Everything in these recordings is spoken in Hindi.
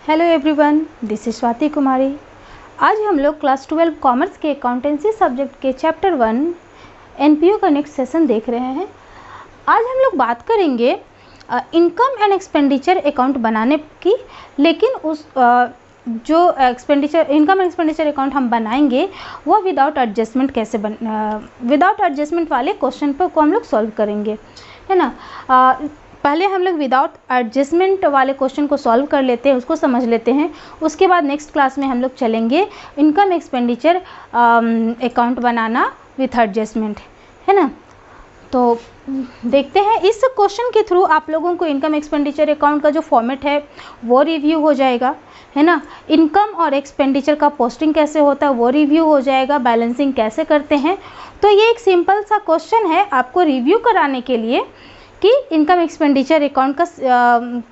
Hello everyone, this is Swati Kumari. आज हम लोग क्लास 12 कॉमर्स के अकाउंटेंसी सब्जेक्ट के चैप्टर 1 एनपीओ का नेक्स्ट सेशन देख रहे हैं। आज हम लोग बात करेंगे इनकम एंड एक्सपेंडिचर अकाउंट बनाने की, लेकिन उस जो इनकम एंड एक्सपेंडिचर अकाउंट हम बनाएंगे वो विदाउट एडजस्टमेंट कैसे विदाउट एडजस्टमेंट वाले क्वेश्चन को हम लोग सॉल्व करेंगे, है ना। पहले हम लोग विदाउट एडजस्टमेंट वाले क्वेश्चन को सॉल्व कर लेते हैं, उसको समझ लेते हैं। उसके बाद नेक्स्ट क्लास में हम लोग चलेंगे income expenditure account banana with adjustment, है ना। तो देखते हैं, इस क्वेश्चन के थ्रू आप लोगों को इनकम एक्सपेंडिचर अकाउंट का जो फॉर्मेट है वो रिव्यू हो जाएगा, है ना। इनकम और एक्सपेंडिचर का पोस्टिंग कैसे होता है वो रिव्यू हो जाएगा, बैलेंसिंग कैसे करते हैं। तो ये एक सिंपल सा क्वेश्चन है आपको रिव्यू कराने के लिए कि इनकम एक्सपेंडिचर अकाउंट का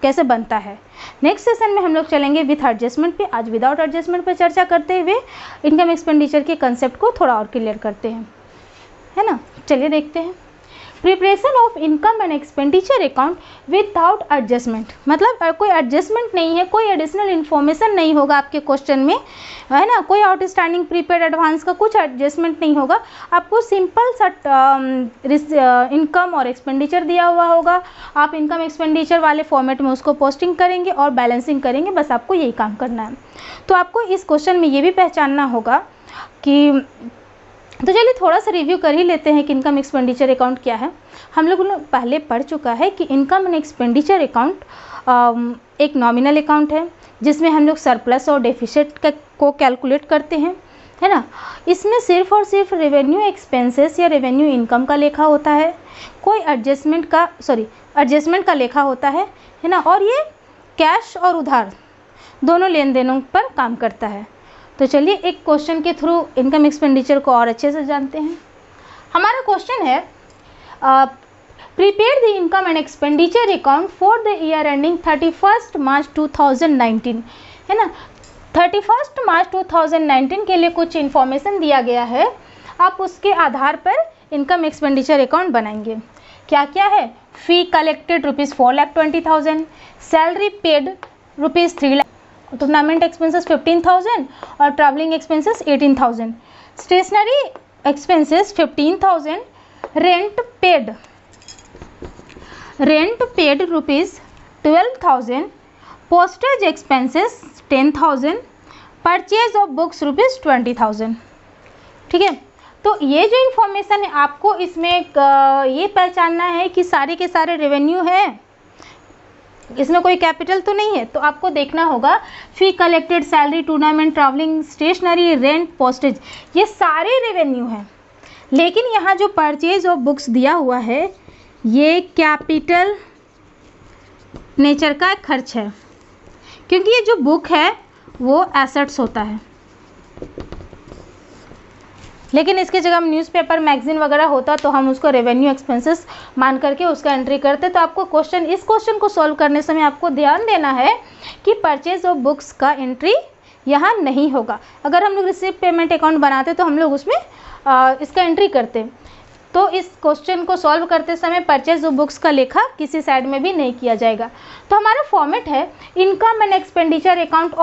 कैसे बनता है। नेक्स्ट सेशन में हम लोग चलेंगे विथ एडजस्टमेंट पे। आज विदाउट एडजस्टमेंट पे चर्चा करते हुए इनकम एक्सपेंडिचर के कंसेप्ट को थोड़ा और क्लियर करते हैं, है ना। चलिए देखते हैं। Preparation of income and expenditure account without adjustment, मतलब कोई एडजस्टमेंट नहीं है, कोई एडिशनल इन्फॉर्मेशन नहीं होगा आपके क्वेश्चन में, है ना। कोई आउटस्टैंडिंग प्रीपेड एडवांस का कुछ एडजस्टमेंट नहीं होगा। आपको सिंपल सा इनकम और एक्सपेंडिचर दिया हुआ होगा, आप इनकम एक्सपेंडिचर वाले फॉर्मेट में उसको पोस्टिंग करेंगे और बैलेंसिंग करेंगे, बस आपको यही काम करना है। तो आपको इस क्वेश्चन में ये भी पहचानना होगा कि, तो चलिए थोड़ा सा रिव्यू कर ही लेते हैं कि इनकम एक्सपेंडिचर अकाउंट क्या है। हम लोगों ने पहले पढ़ चुका है कि इनकम एंड एक्सपेंडिचर अकाउंट एक नॉमिनल अकाउंट है जिसमें हम लोग सरप्लस और डेफिसिट को कैलकुलेट करते हैं, है ना। इसमें सिर्फ और सिर्फ रेवेन्यू एक्सपेंसेस या रेवेन्यू इनकम का लेखा होता है, कोई एडजस्टमेंट का लेखा होता है ना। और ये कैश और उधार दोनों लेन देनों पर काम करता है। तो चलिए एक क्वेश्चन के थ्रू इनकम एक्सपेंडिचर को और अच्छे से जानते हैं। हमारा क्वेश्चन है prepare the income and expenditure account for the year ending 31 मार्च 2019, है ना। 31 मार्च 2019 के लिए कुछ इन्फॉर्मेशन दिया गया है, आप उसके आधार पर इनकम एक्सपेंडिचर अकाउंट बनाएंगे। क्या क्या है? Fee collected ₹4,20,000, salary paid ₹3 lakh, tournament expenses 15,000 और travelling expenses 18,000, stationery expenses 15,000, rent paid ₹12,000, postage expenses 10,000, purchase of books ₹20,000। ठीक है, तो ये जो इन्फॉर्मेशन है आपको इसमें ये पहचानना है कि सारे के सारे रेवेन्यू है, इसमें कोई कैपिटल तो नहीं है। तो आपको देखना होगा fee collected, salary, tournament, travelling, stationery, rent, postage, ये सारे रेवेन्यू हैं। लेकिन यहाँ जो परचेज ऑफ बुक्स दिया हुआ है ये कैपिटल नेचर का खर्च है, क्योंकि ये जो बुक है वो एसेट्स होता है। लेकिन इसकी जगह हम न्यूज़पेपर, मैगजीन वगैरह होता तो हम उसको रेवेन्यू एक्सपेंसेस मान करके उसका एंट्री करते। तो आपको इस क्वेश्चन को सॉल्व करने समय आपको ध्यान देना है कि परचेज ऑफ बुक्स का एंट्री यहाँ नहीं होगा। अगर हम लोग रिसीव पेमेंट अकाउंट बनाते तो हम लोग उसमें इसका एंट्री करते। तो इस क्वेश्चन को सॉल्व करते समय परचेज ऑफ बुक्स का लेखा किसी साइड में भी नहीं किया जाएगा। तो हमारा फॉर्मेट है income and expenditure account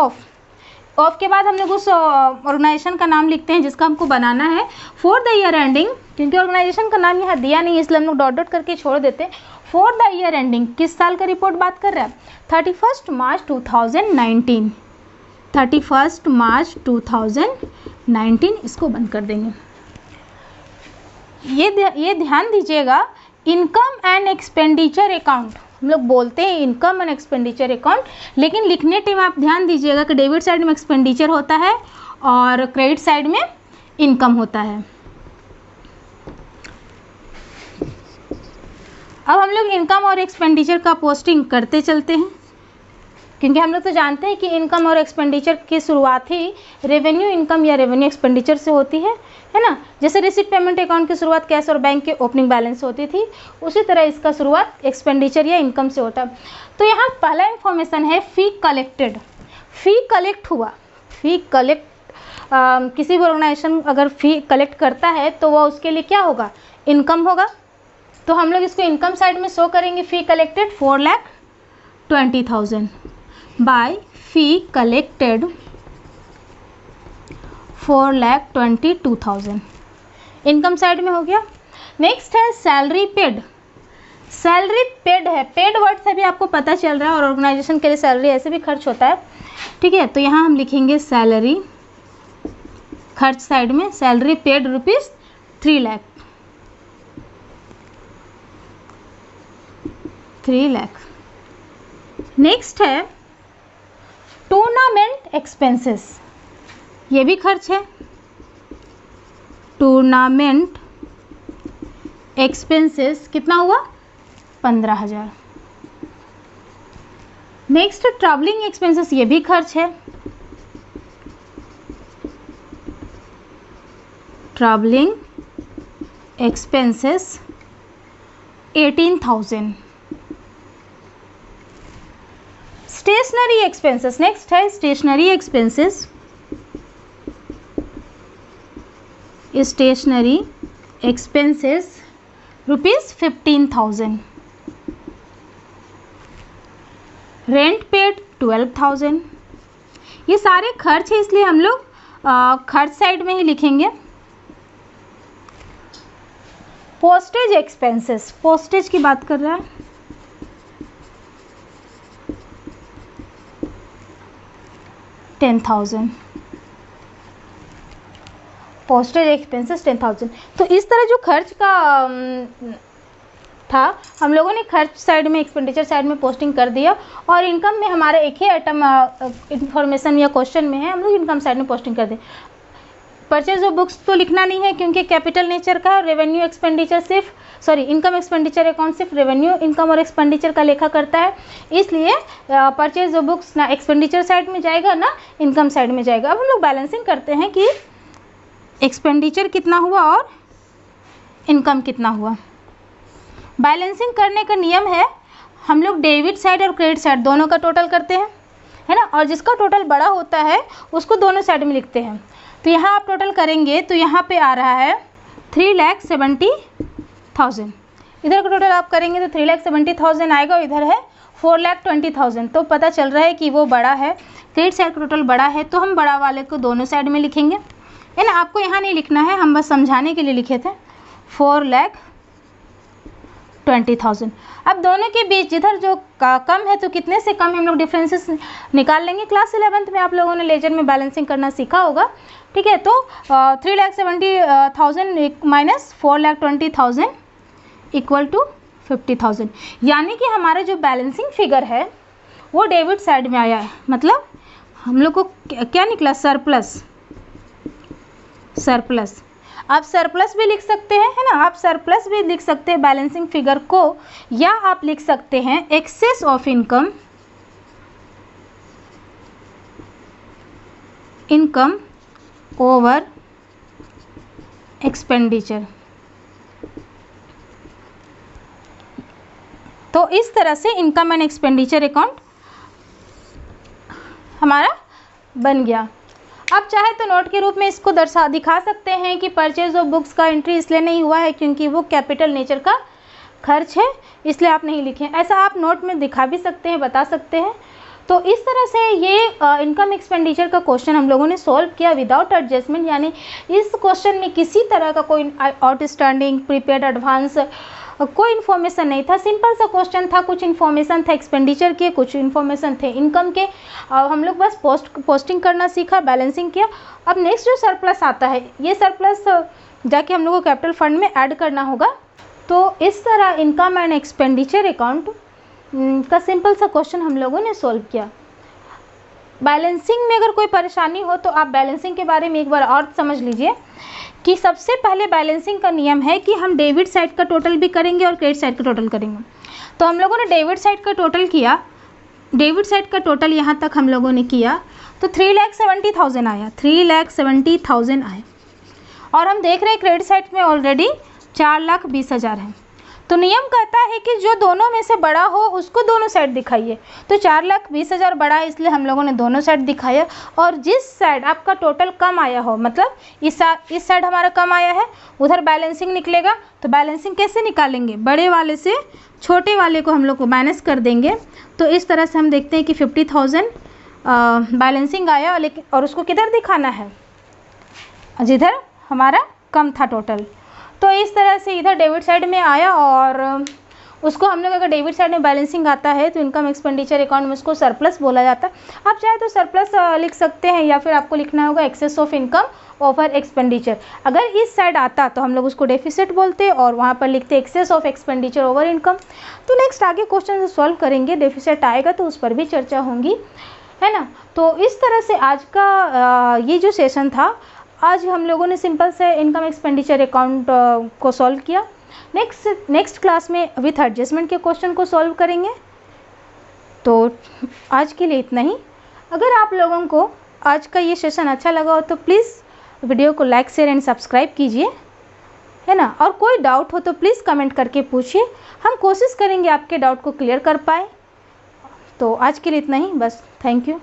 of के बाद हम लोग उस ऑर्गेनाइजेशन का नाम लिखते हैं जिसका हमको बनाना है फॉर द ईयर एंडिंग, क्योंकि ऑर्गेनाइजेशन का नाम यहाँ दिया नहीं इसलिए हम लोग डॉट डॉट करके छोड़ देते हैं। फॉर द ईयर एंडिंग किस साल का रिपोर्ट बात कर रहा है? 31 मार्च 2019, 31 मार्च 2019 इसको बंद कर देंगे। ये ध्यान दीजिएगा, इनकम एंड एक्सपेंडिचर अकाउंट हम लोग बोलते हैं इनकम एंड एक्सपेंडिचर अकाउंट, लेकिन लिखने टाइम आप ध्यान दीजिएगा कि डेबिट साइड में एक्सपेंडिचर होता है और क्रेडिट साइड में इनकम होता है। अब हम लोग इनकम और एक्सपेंडिचर का पोस्टिंग करते चलते हैं, क्योंकि हम लोग तो जानते हैं कि इनकम और एक्सपेंडिचर की शुरुआत ही रेवेन्यू इनकम या रेवेन्यू एक्सपेंडिचर से होती है ना। जैसे रिसीट पेमेंट अकाउंट की शुरुआत कैश और बैंक के ओपनिंग बैलेंस होती थी, उसी तरह इसका शुरुआत एक्सपेंडिचर या इनकम से होता है। तो यहाँ पहला इंफॉर्मेशन है फी कलेक्टेड, फी कलेक्ट हुआ। फी कलेक्ट किसी भी ऑर्गेनाइजेशन अगर फी कलेक्ट करता है तो वह उसके लिए क्या होगा? इनकम होगा। तो हम लोग इसको इनकम साइड में शो करेंगे, फी कलेक्टेड 4,20,000। बाय फी कलेक्टेड 4,22,000। इनकम साइड में हो गया। नेक्स्ट है सैलरी पेड। सैलरी पेड है, पेड वर्ड से भी आपको पता चल रहा है, और ऑर्गेनाइजेशन के लिए सैलरी ऐसे भी खर्च होता है, ठीक है। तो यहाँ हम लिखेंगे सैलरी, खर्च साइड में salary paid rupees 3 lakh. Next है टूर्नामेंट एक्सपेंसेस, ये भी खर्च है। टूर्नामेंट एक्सपेंसेस कितना हुआ? 15,000। नेक्स्ट ट्रैवलिंग एक्सपेंसेस, ये भी खर्च है। Travelling expenses 18,000। Stationery expenses, next है stationery expenses. Stationery expenses rupees 15,000। Rent paid 12,000। ये सारे खर्च है, इसलिए हम लोग खर्च साइड में ही लिखेंगे। पोस्टेज एक्सपेंसेस, पोस्टेज की बात कर रहा है, $10,000। Postage expenses 10,000। तो इस तरह जो खर्च का था, हम लोगों ने खर्च साइड में, एक्सपेंडिचर साइड में पोस्टिंग कर दिया, और इनकम में हमारा एक ही आइटम इंफॉर्मेशन या क्वेश्चन में है, हम लोग इनकम साइड में पोस्टिंग कर दें। परचेज ऑफ बुक्स तो लिखना नहीं है क्योंकि कैपिटल नेचर का है। रेवेन्यू एक्सपेंडिचर सिर्फ, सॉरी, इनकम एक्सपेंडिचर अकाउंट सिर्फ रेवेन्यू, इनकम और एक्सपेंडिचर का लेखा करता है, इसलिए परचेज ऑफ बुक्स ना एक्सपेंडिचर साइड में जाएगा ना इनकम साइड में जाएगा। अब हम लोग बैलेंसिंग करते हैं कि एक्सपेंडिचर कितना हुआ और इनकम कितना हुआ। बैलेंसिंग करने का नियम है, हम लोग डेबिट साइड और क्रेडिट साइड दोनों का टोटल करते हैं, है ना, और जिसका टोटल बड़ा होता है उसको दोनों साइड में लिखते हैं। तो यहाँ आप टोटल करेंगे तो यहाँ पे आ रहा है 3,70,000। इधर का टोटल आप करेंगे तो 3,70,000 आएगा, और इधर है 4,20,000। तो पता चल रहा है कि वो बड़ा है, क्रेडिट साइड का टोटल बड़ा है, तो हम बड़ा वाले को दोनों साइड में लिखेंगे, है ना। आपको यहाँ नहीं लिखना है, हम बस समझाने के लिए लिखे थे 4,20,000। अब दोनों के बीच जिधर जो कम है तो कितने से कम हम लोग डिफरेंसेस निकाल लेंगे। क्लास 11th में आप लोगों ने लेजर में बैलेंसिंग करना सीखा होगा, ठीक है। तो 3,70,000 माइनस 4,20,000 इक्वल टू 50,000, यानी कि हमारा जो बैलेंसिंग फिगर है वो डेबिट साइड में आया है, मतलब हम लोग को क्या निकला? सरप्लस। सरप्लस, आप सरप्लस भी लिख सकते हैं, है ना, आप सरप्लस भी लिख सकते हैं बैलेंसिंग फिगर को, या आप लिख सकते हैं excess of income, income over expenditure. तो इस तरह से इनकम एंड एक्सपेंडिचर अकाउंट हमारा बन गया। अब चाहे तो नोट के रूप में इसको दिखा सकते हैं कि परचेज ऑफ बुक्स का एंट्री इसलिए नहीं हुआ है क्योंकि वो कैपिटल नेचर का खर्च है, इसलिए आप नहीं लिखे। ऐसा आप नोट में दिखा भी सकते हैं, बता सकते हैं। तो इस तरह से ये इनकम एक्सपेंडिचर का क्वेश्चन हम लोगों ने सॉल्व किया विदाउट एडजस्टमेंट, यानी इस क्वेश्चन में किसी तरह का कोई आउटस्टैंडिंग, प्रीपेड, एडवांस कोई इन्फॉर्मेशन नहीं था। सिंपल सा क्वेश्चन था, कुछ इन्फॉर्मेशन था एक्सपेंडिचर के, कुछ इन्फॉर्मेशन थे इनकम के, हम लोग बस पोस्टिंग करना सीखा, बैलेंसिंग किया। अब नेक्स्ट जो सरप्लस आता है, ये सरप्लस जाके हम लोग को कैपिटल फंड में ऐड करना होगा। तो इस तरह इनकम एंड एक्सपेंडिचर अकाउंट का सिंपल सा क्वेश्चन हम लोगों ने सॉल्व किया। बैलेंसिंग में अगर कोई परेशानी हो तो आप बैलेंसिंग के बारे में एक बार और समझ लीजिए कि सबसे पहले बैलेंसिंग का नियम है कि हम डेबिट साइड का टोटल भी करेंगे और क्रेडिट साइड का टोटल करेंगे। तो हम लोगों ने डेबिट साइड का टोटल किया, डेबिट साइड का टोटल यहाँ तक हम लोगों ने किया तो 3,70,000 आया, 3,70,000 आया। और हम देख रहे हैं क्रेडिट साइड में ऑलरेडी 4,20,000 है। तो नियम कहता है कि जो दोनों में से बड़ा हो उसको दोनों साइड दिखाइए। तो 4,20,000 बड़ा है, इसलिए हम लोगों ने दोनों साइड दिखाया। और जिस साइड आपका टोटल कम आया हो, मतलब इस साइड हमारा कम आया है, उधर बैलेंसिंग निकलेगा। तो बैलेंसिंग कैसे निकालेंगे? बड़े वाले से छोटे वाले को हम लोग को माइनस कर देंगे तो इस तरह से हम देखते हैं कि 50,000 बैलेंसिंग आया, लेकिन और उसको किधर दिखाना है, जिधर हमारा कम था टोटल। तो इस तरह से इधर डेबिट साइड में आया और उसको हम लोग, अगर डेबिट साइड में बैलेंसिंग आता है तो इनकम एक्सपेंडिचर अकाउंट में उसको सरप्लस बोला जाता है। आप चाहे तो सरप्लस लिख सकते हैं या फिर आपको लिखना होगा excess of income over expenditure. अगर इस साइड आता तो हम लोग उसको डेफिसिट बोलते और वहाँ पर लिखते excess of expenditure over income. तो नेक्स्ट आगे क्वेश्चन सॉल्व करेंगे, डेफिसिट आएगा तो उस पर भी चर्चा होंगी, है ना। तो इस तरह से आज का ये जो सेशन था, आज हम लोगों ने सिंपल से इनकम एक्सपेंडिचर अकाउंट को सॉल्व किया। नेक्स्ट क्लास में विथ एडजस्टमेंट के क्वेश्चन को सॉल्व करेंगे। तो आज के लिए इतना ही। अगर आप लोगों को आज का ये सेशन अच्छा लगा हो तो प्लीज़ वीडियो को लाइक शेयर एंड सब्सक्राइब कीजिए, है ना। और कोई डाउट हो तो प्लीज़ कमेंट करके पूछिए, हम कोशिश करेंगे आपके डाउट को क्लियर कर पाए। तो आज के लिए इतना ही बस, थैंक यू।